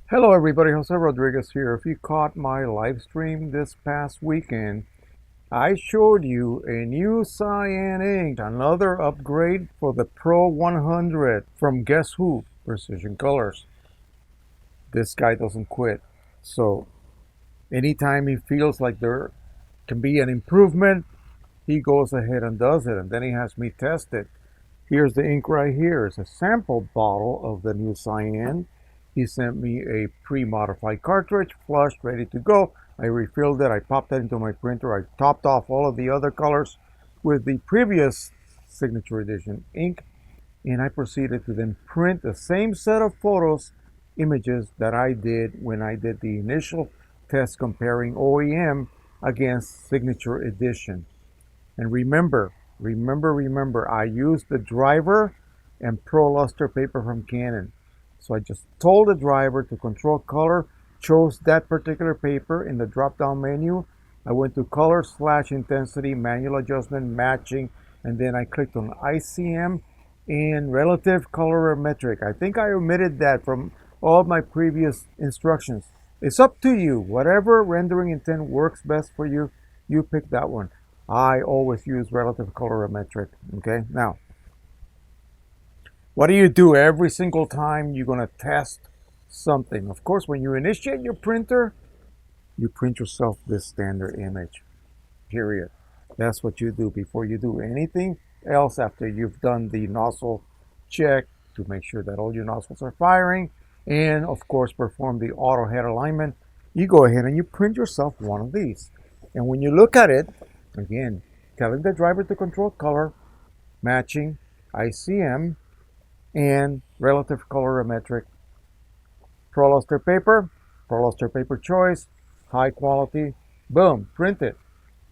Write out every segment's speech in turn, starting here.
Hello everybody, Jose Rodriguez here. If you caught my live stream this past weekend, I showed you a new Cyan Ink, another upgrade for the Pro 100 from guess who? Precision Colors. This guy doesn't quit. So anytime he feels like there can be an improvement, he goes ahead and does it, and then he has me test it. Here's the ink right here. It's a sample bottle of the new Cyan. He sent me a pre-modified cartridge, flushed, ready to go. I refilled it. I popped that into my printer. I topped off all of the other colors with the previous signature edition ink, and I proceeded to then print the same set of images that I did when I did the initial test comparing OEM against signature edition. And remember, I used the driver and Pro Luster paper from Canon. So I just told the driver to control color, chose that particular paper in the drop-down menu. I went to color / intensity, manual adjustment, matching, and then I clicked on ICM and relative colorimetric. I think I omitted that from all my previous instructions. It's up to you. Whatever rendering intent works best for you, you pick that one. I always use relative colorimetric. Okay, now, what do you do every single time you're going to test something? Of course, when you initiate your printer, you print yourself this standard image, period. That's what you do before you do anything else after you've done the nozzle check to make sure that all your nozzles are firing, and of course perform the auto head alignment. You go ahead and you print yourself one of these. And when you look at it, again, telling the driver to control color, matching, ICM, and relative colorimetric. Pro Luster paper choice, high quality, boom, print it.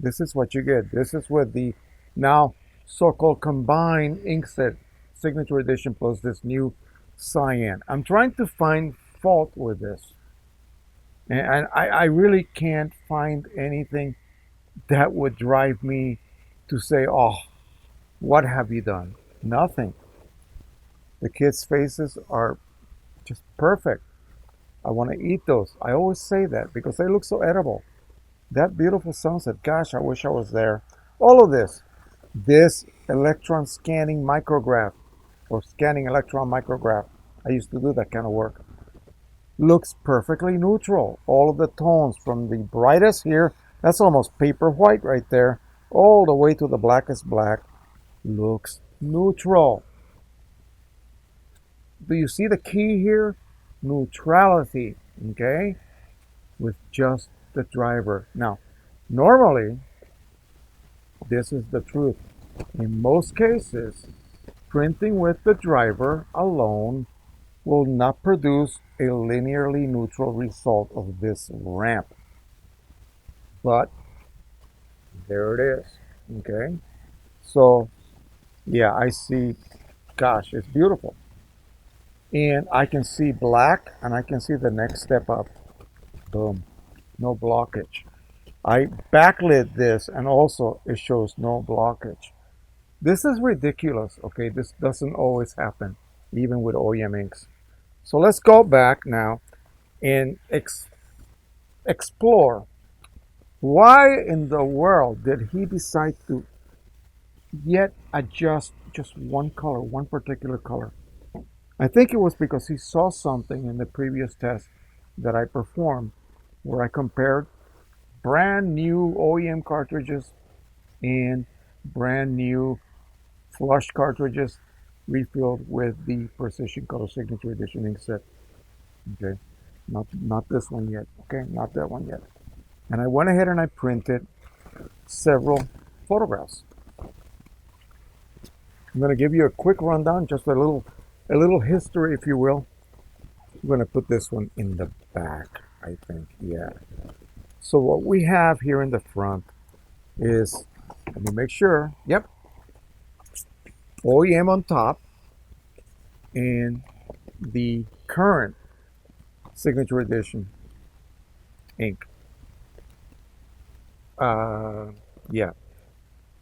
This is what you get. This is with the now so-called combined inkset signature edition plus this new Cyan. I'm trying to find fault with this. And I really can't find anything that would drive me to say, oh, what have you done? Nothing. The kids' faces are just perfect. I want to eat those. I always say that because they look so edible. That beautiful sunset, gosh, I wish I was there. All of this electron scanning micrograph or scanning electron micrograph, I used to do that kind of work, looks perfectly neutral. All of the tones from the brightest here, that's almost paper white right there, all the way to the blackest black, looks neutral. Do you see the key here? Neutrality, okay? With just the driver. Now, normally, this is the truth. In most cases, printing with the driver alone will not produce a linearly neutral result of this ramp. But there it is, okay? So, yeah, I see, gosh, it's beautiful. And I can see black, and I can see the next step up. Boom, no blockage. I backlit this, and also it shows no blockage. This is ridiculous, okay? This doesn't always happen, even with OEM inks. So let's go back now and explore. Why in the world did he decide to yet adjust just one color, one particular color? I think it was because he saw something in the previous test that I performed where I compared brand new OEM cartridges and brand new flush cartridges refilled with the Precision Color Signature Edition ink set. Okay, not this one yet. Okay, not that one yet. And I went ahead and I printed several photographs. I'm going to give you a quick rundown, just a little history, if you will. I'm going to put this one in the back, I think. Yeah. So what we have here in the front is, let me make sure. Yep. OEM on top and the current signature edition ink. Yeah,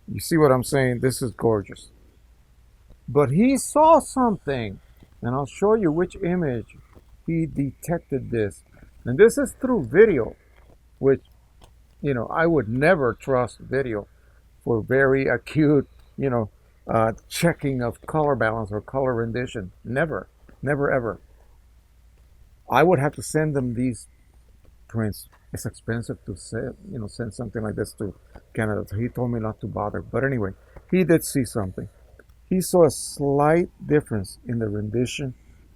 you see what I'm saying? This is gorgeous. But he saw something, and I'll show you which image he detected this. And this is through video, which, I would never trust video for very acute, checking of color balance or color rendition. Never, never, ever. I would have to send them these prints. It's expensive to send something like this to Canada. So he told me not to bother. But anyway, he did see something. He saw a slight difference in the rendition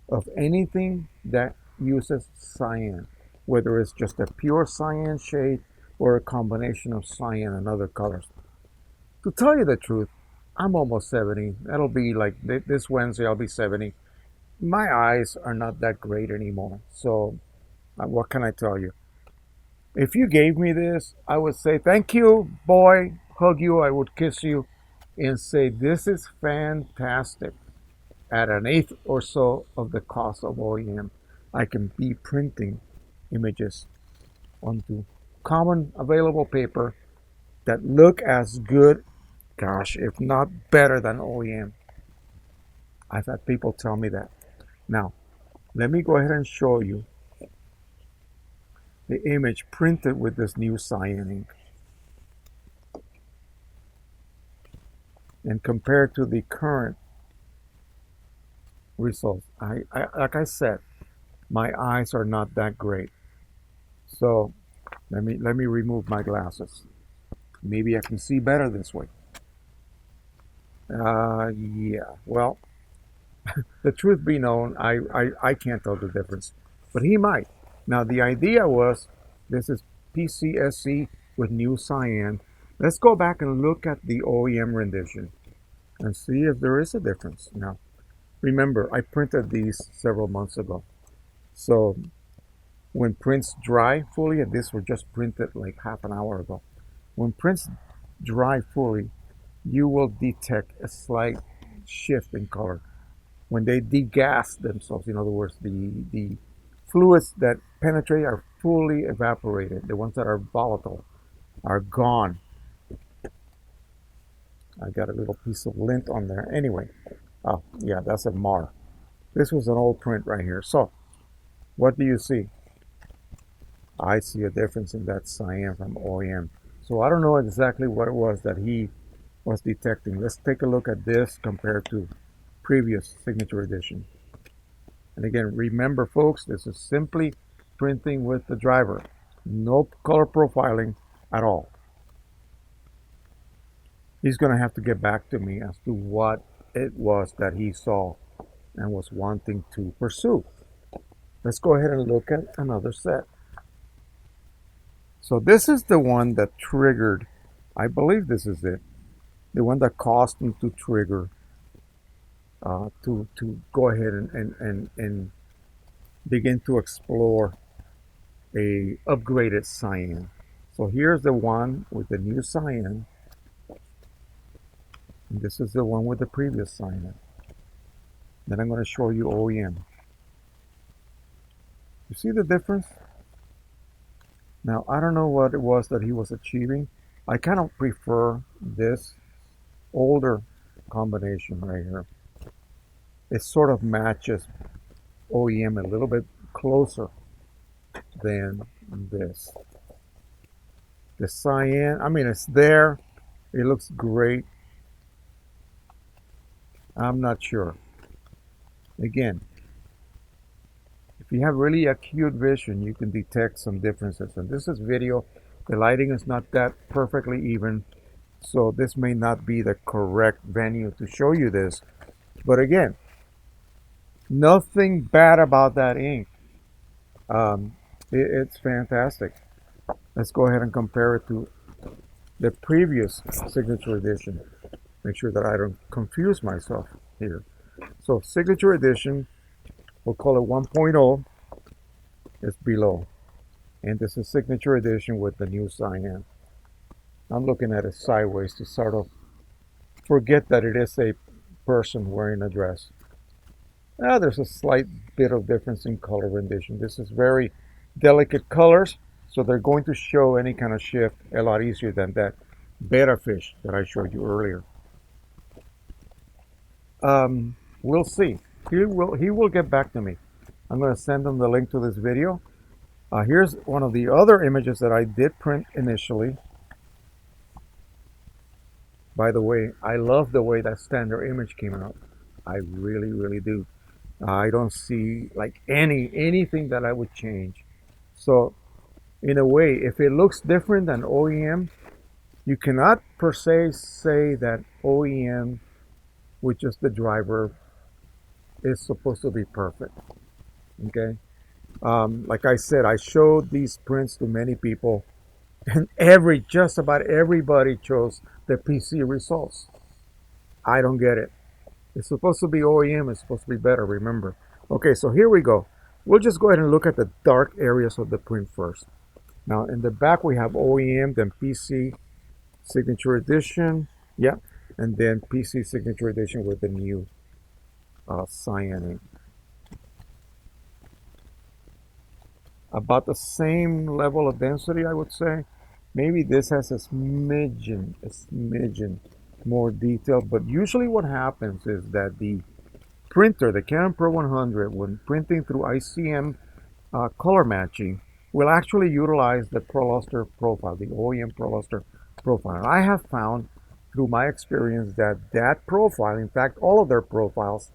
of anything that uses cyan, whether it's just a pure cyan shade or a combination of cyan and other colors. To tell you the truth, I'm almost 70. That'll be like this Wednesday, I'll be 70. My eyes are not that great anymore. So, what can I tell you? If you gave me this, I would say, thank you, boy, hug you, I would kiss you, and say, this is fantastic. At an eighth or so of the cost of OEM, I can be printing images onto common available paper that look as good, gosh, if not better than OEM. I've had people tell me that. Now, let me go ahead and show you the image printed with this new Cyan ink. And compared to the current results, like I said, my eyes are not that great. So let me remove my glasses. Maybe I can see better this way. Yeah, well, the truth be known, I can't tell the difference, but he might. Now, the idea was, this is PC42SE with new cyan. Let's go back and look at the OEM rendition and see if there is a difference. Now, remember, I printed these several months ago. So when prints dry fully, and these were just printed like half an hour ago. When prints dry fully, you will detect a slight shift in color. When they degas themselves, in other words, the fluids that penetrate are fully evaporated. The ones that are volatile are gone. I got a little piece of lint on there. Anyway, oh yeah, that's a mar. This was an old print right here. So, what do you see? I see a difference in that cyan from OEM. So I don't know exactly what it was that he was detecting. Let's take a look at this compared to previous signature edition. And again, remember folks, this is simply printing with the driver. No color profiling at all. He's going to have to get back to me as to what it was that he saw and was wanting to pursue. Let's go ahead and look at another set. So this is the one that triggered, I believe this is it, the one that caused him to trigger, to go ahead and begin to explore a upgraded cyan. So here's the one with the new cyan, and this is the one with the previous cyan. Then I'm going to show you OEM. You see the difference? Now, I don't know what it was that he was achieving. I kind of prefer this older combination right here. It sort of matches OEM a little bit closer than this. The cyan, I mean, it's there. It looks great. I'm not sure. Again, if you have really acute vision, you can detect some differences. And this is video. The lighting is not that perfectly even, so this may not be the correct venue to show you this. But again, nothing bad about that ink. It's fantastic. Let's go ahead and compare it to the previous signature edition. Make sure that I don't confuse myself here. So signature edition, we'll call it 1.0, is below. And this is signature edition with the new cyan. I'm looking at it sideways to sort of forget that it is a person wearing a dress. There's a slight bit of difference in color rendition. This is very delicate colors, so they're going to show any kind of shift a lot easier than that betta fish that I showed you earlier. We'll see. He will get back to me. I'm going to send him the link to this video. Here's one of the other images that I did print initially. By the way, I love the way that standard image came out. I really, really do. I don't see like anything that I would change. So in a way, if it looks different than OEM, you cannot per se say that OEM with just the driver is supposed to be perfect. Okay. Like I said, I showed these prints to many people, and just about everybody chose the PC results. I don't get it. It's supposed to be OEM. It's supposed to be better. Remember. Okay, so here we go. We'll just go ahead and look at the dark areas of the print first. Now in the back we have OEM, then PC Signature Edition, yeah, and then PC Signature Edition with the new Cyan Ink. About the same level of density, I would say. Maybe this has a smidgen more detail, but usually what happens is that the printer, the Canon Pro 100, when printing through ICM color matching, will actually utilize the ProLuster profile, the OEM ProLuster profile. And I have found through my experience that that profile, in fact, all of their profiles,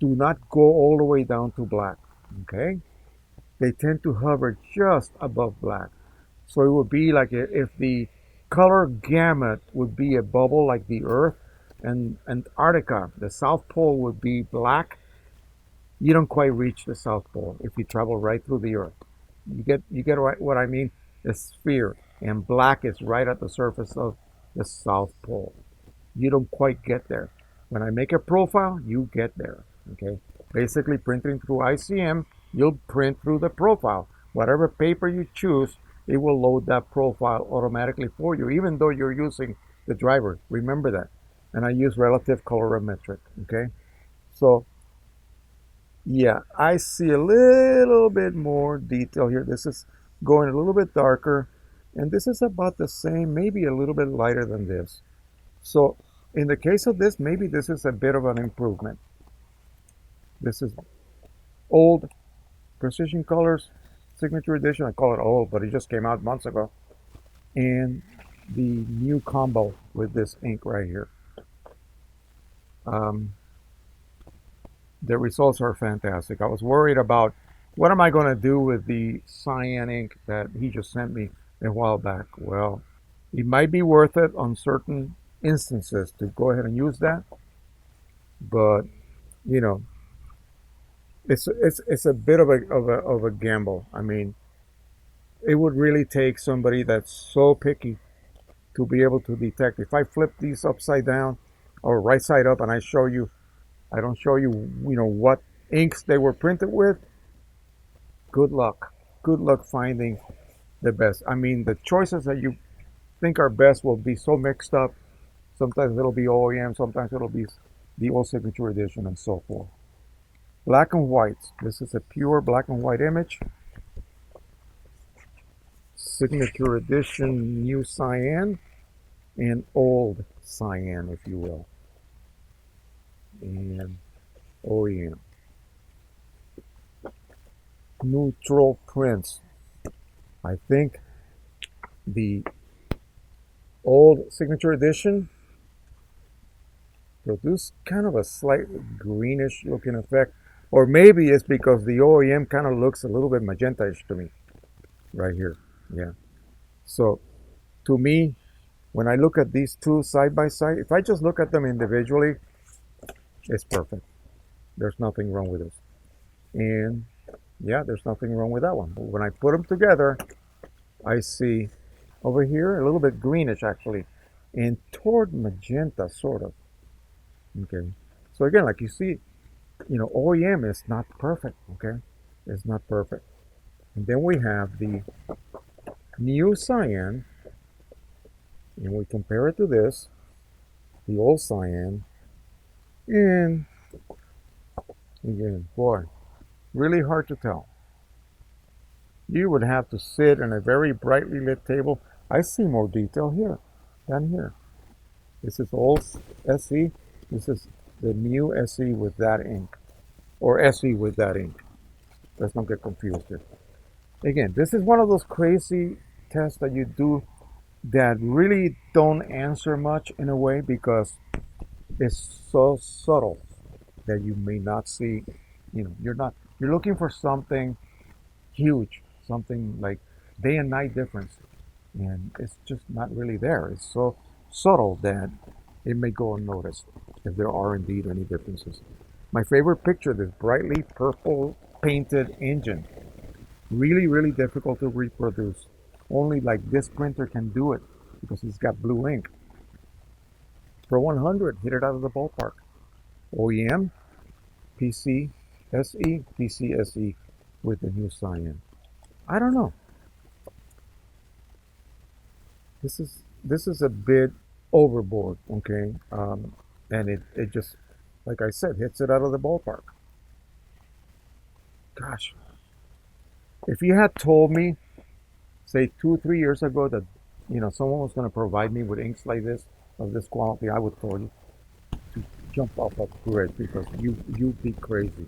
do not go all the way down to black. Okay? They tend to hover just above black. So it would be like if the color gamut would be a bubble like the Earth, and Antarctica, the South Pole, would be black. You don't quite reach the South Pole if you travel right through the Earth. You get what I mean? A sphere, and black is right at the surface of the South Pole. You don't quite get there. When I make a profile, you get there. Okay. Basically, printing through ICM, you'll print through the profile. Whatever paper you choose, it will load that profile automatically for you, even though you're using the driver. Remember that. And I use relative colorimetric. Okay. So yeah, I see a little bit more detail here. This is going a little bit darker, and this is about the same, maybe a little bit lighter than this. So in the case of this, maybe this is a bit of an improvement. This is old Precision Colors Signature Edition. I call it old, but it just came out months ago. And the new combo with this ink right here. The results are fantastic. I was worried about what am I going to do with the Cyan Ink that he just sent me a while back. Well, it might be worth it on certain instances to go ahead and use that, but you know, it's a bit of a gamble. I mean, it would really take somebody that's so picky to be able to detect. If I flip these upside down or right side up and I don't show you, what inks they were printed with, good luck. Good luck finding the best. I mean, the choices that you think are best will be so mixed up. Sometimes it'll be OEM, sometimes it'll be the old Signature Edition, and so forth. Black and white. This is a pure black and white image. Signature Edition, new Cyan, and old Cyan, if you will. And OEM. Neutral prints. I think the old Signature Edition produced kind of a slightly greenish looking effect, or maybe it's because the OEM kind of looks a little bit magenta-ish to me right here. Yeah. So to me, when I look at these two side by side, if I just look at them individually, it's perfect. There's nothing wrong with this. And yeah, there's nothing wrong with that one. But when I put them together, I see over here a little bit greenish actually, and toward magenta sort of. Okay. So again, like you see, OEM is not perfect. Okay. It's not perfect. And then we have the new Cyan, and we compare it to this, the old Cyan, and Again, boy, really hard to tell. You would have to sit in a very brightly lit table. I see more detail here than here. This is old SE. This is the new SE with that ink, or SE with that ink. Let's not get confused here. Again, this is one of those crazy tests that you do that really don't answer much in a way because it's so subtle that you may not see. You're looking for something huge, something like day and night difference, and it's just not really there. It's so subtle that it may go unnoticed if there are indeed any differences. My favorite picture, this brightly purple painted engine. Really, really difficult to reproduce. Only like this printer can do it because it's got blue ink. Pro 100, hit it out of the ballpark. OEM, PC with the new Cyan. I don't know. This is a bit overboard, okay? And it just, like I said, hits it out of the ballpark. Gosh, if you had told me, say 2 or 3 years ago, that someone was going to provide me with inks like this, of this quality, I would tell you to jump off a grid because you'd be crazy.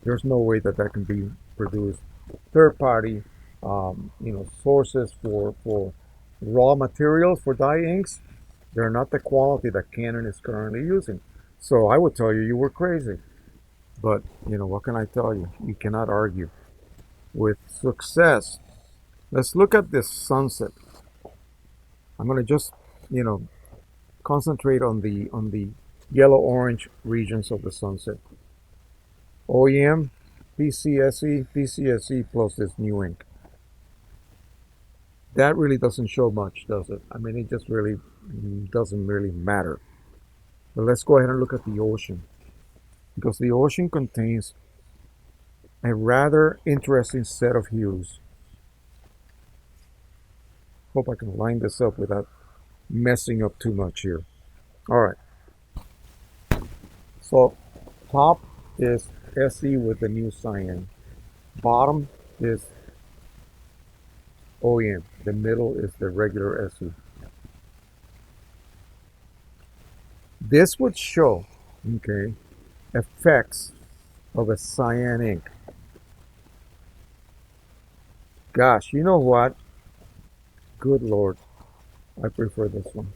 There's no way that that can be produced. Third party, sources for raw materials for dye inks, they're not the quality that Canon is currently using. So I would tell you you were crazy. But what can I tell you? You cannot argue with success. Let's look at this sunset. I'm going to just concentrate on the yellow orange regions of the sunset. OEM, PCSE plus this new ink. That really doesn't show much, does it? I mean, it just really doesn't really matter. But let's go ahead and look at the ocean, because the ocean contains a rather interesting set of hues. Hope I can line this up without messing up too much here. All right. So top is SE with the new Cyan. Bottom is OEM. The middle is the regular SE. This would show, okay, effects of a Cyan ink. Gosh, you know what? Good Lord. I prefer this one.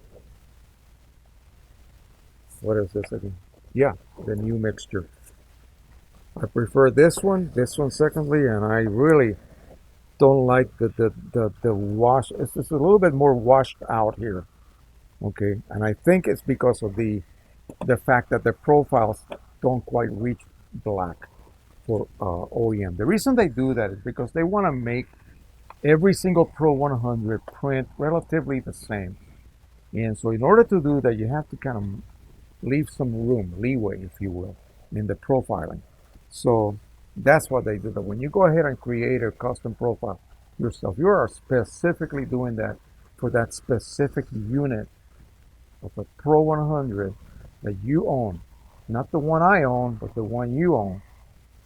What is this again? Yeah, the new mixture. I prefer this one secondly, and I really don't like the wash. It's just a little bit more washed out here. Okay, and I think it's because of the fact that the profiles don't quite reach black for OEM. The reason they do that is because they want to make every single Pro 100 print relatively the same. And so in order to do that, you have to kind of leave some room, leeway, if you will, in the profiling. So that's what they do. That when you go ahead and create a custom profile yourself, you are specifically doing that for that specific unit of a Pro 100 that you own. Not the one I own, but the one you own.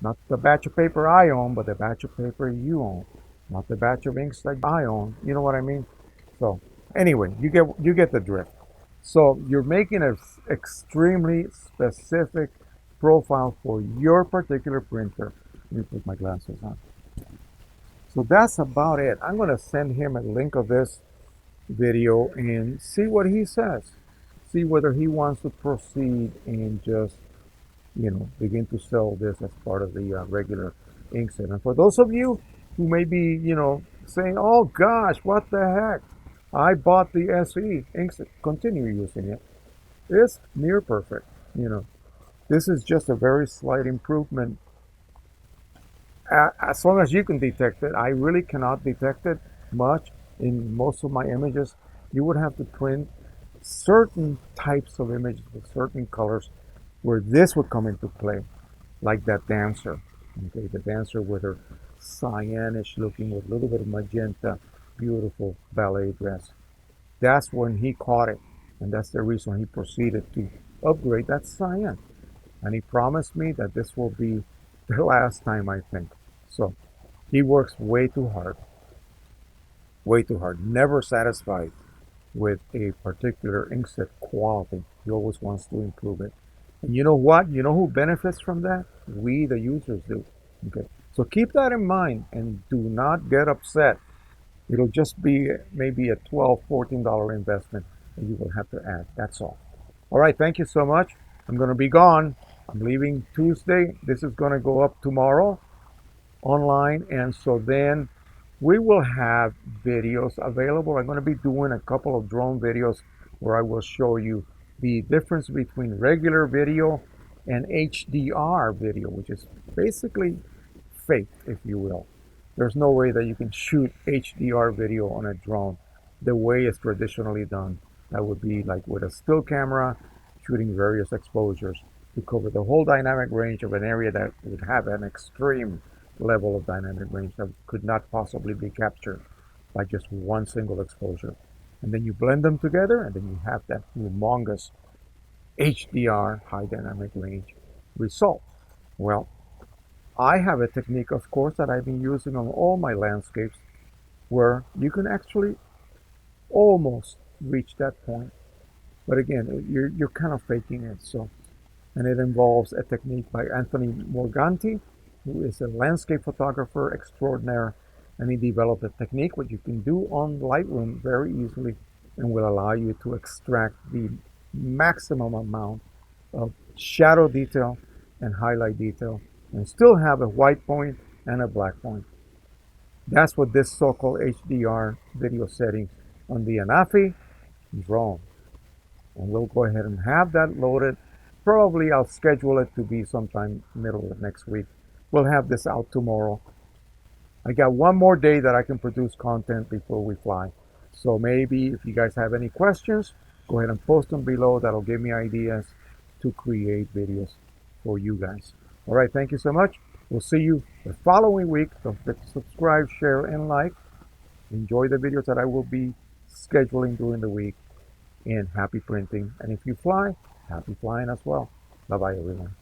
Not the batch of paper I own, but the batch of paper you own. Not the batch of inks that I own. You know what I mean? So anyway, you get the drift. So you're making an extremely specific profile for your particular printer. Let me put my glasses on. So that's about it. I'm going to send him a link of this video and see what he says. See whether he wants to proceed and just, begin to sell this as part of the regular ink set. And for those of you who may be, saying, oh gosh, what the heck? I bought the SE ink set. Continue using it. It's near perfect. This is just a very slight improvement. As long as you can detect it, I really cannot detect it much in most of my images. You would have to print certain types of images with certain colors where this would come into play, like that dancer. Okay, the dancer with her cyanish looking with a little bit of magenta, beautiful ballet dress. That's when he caught it, and that's the reason he proceeded to upgrade that cyan. And he promised me that this will be the last time, I think. So he works way too hard, never satisfied with a particular inkset quality. He always wants to improve it. And you know what? You know who benefits from that? We, the users, do. Okay. So keep that in mind and do not get upset. It'll just be maybe a $12, $14 investment that you will have to add. That's all. All right. Thank you so much. I'm going to be gone. I'm leaving Tuesday. This is going to go up tomorrow online, and so then we will have videos available. I'm going to be doing a couple of drone videos where I will show you the difference between regular video and HDR video, which is basically fake, if you will. There's no way that you can shoot HDR video on a drone the way it's traditionally done. That would be like with a still camera shooting various exposures to cover the whole dynamic range of an area that would have an extreme level of dynamic range that could not possibly be captured by just one single exposure. And then you blend them together, and then you have that humongous HDR, high dynamic range result. Well, I have a technique, of course, that I've been using on all my landscapes where you can actually almost reach that point. But again, you're kind of faking it. So, and it involves a technique by Anthony Morganti, who is a landscape photographer extraordinaire, and he developed a technique which you can do on Lightroom very easily and will allow you to extract the maximum amount of shadow detail and highlight detail and still have a white point and a black point. That's what this so-called HDR video setting on the Anafi drone. And we'll go ahead and have that loaded. Probably I'll schedule it to be sometime middle of next week. We'll have this out tomorrow. I got one more day that I can produce content before we fly. So maybe if you guys have any questions, go ahead and post them below. That'll give me ideas to create videos for you guys. All right, thank you so much. We'll see you the following week. Don't forget to subscribe, share, and like. Enjoy the videos that I will be scheduling during the week. And happy printing. And if you fly, happy flying as well. Bye-bye, everyone.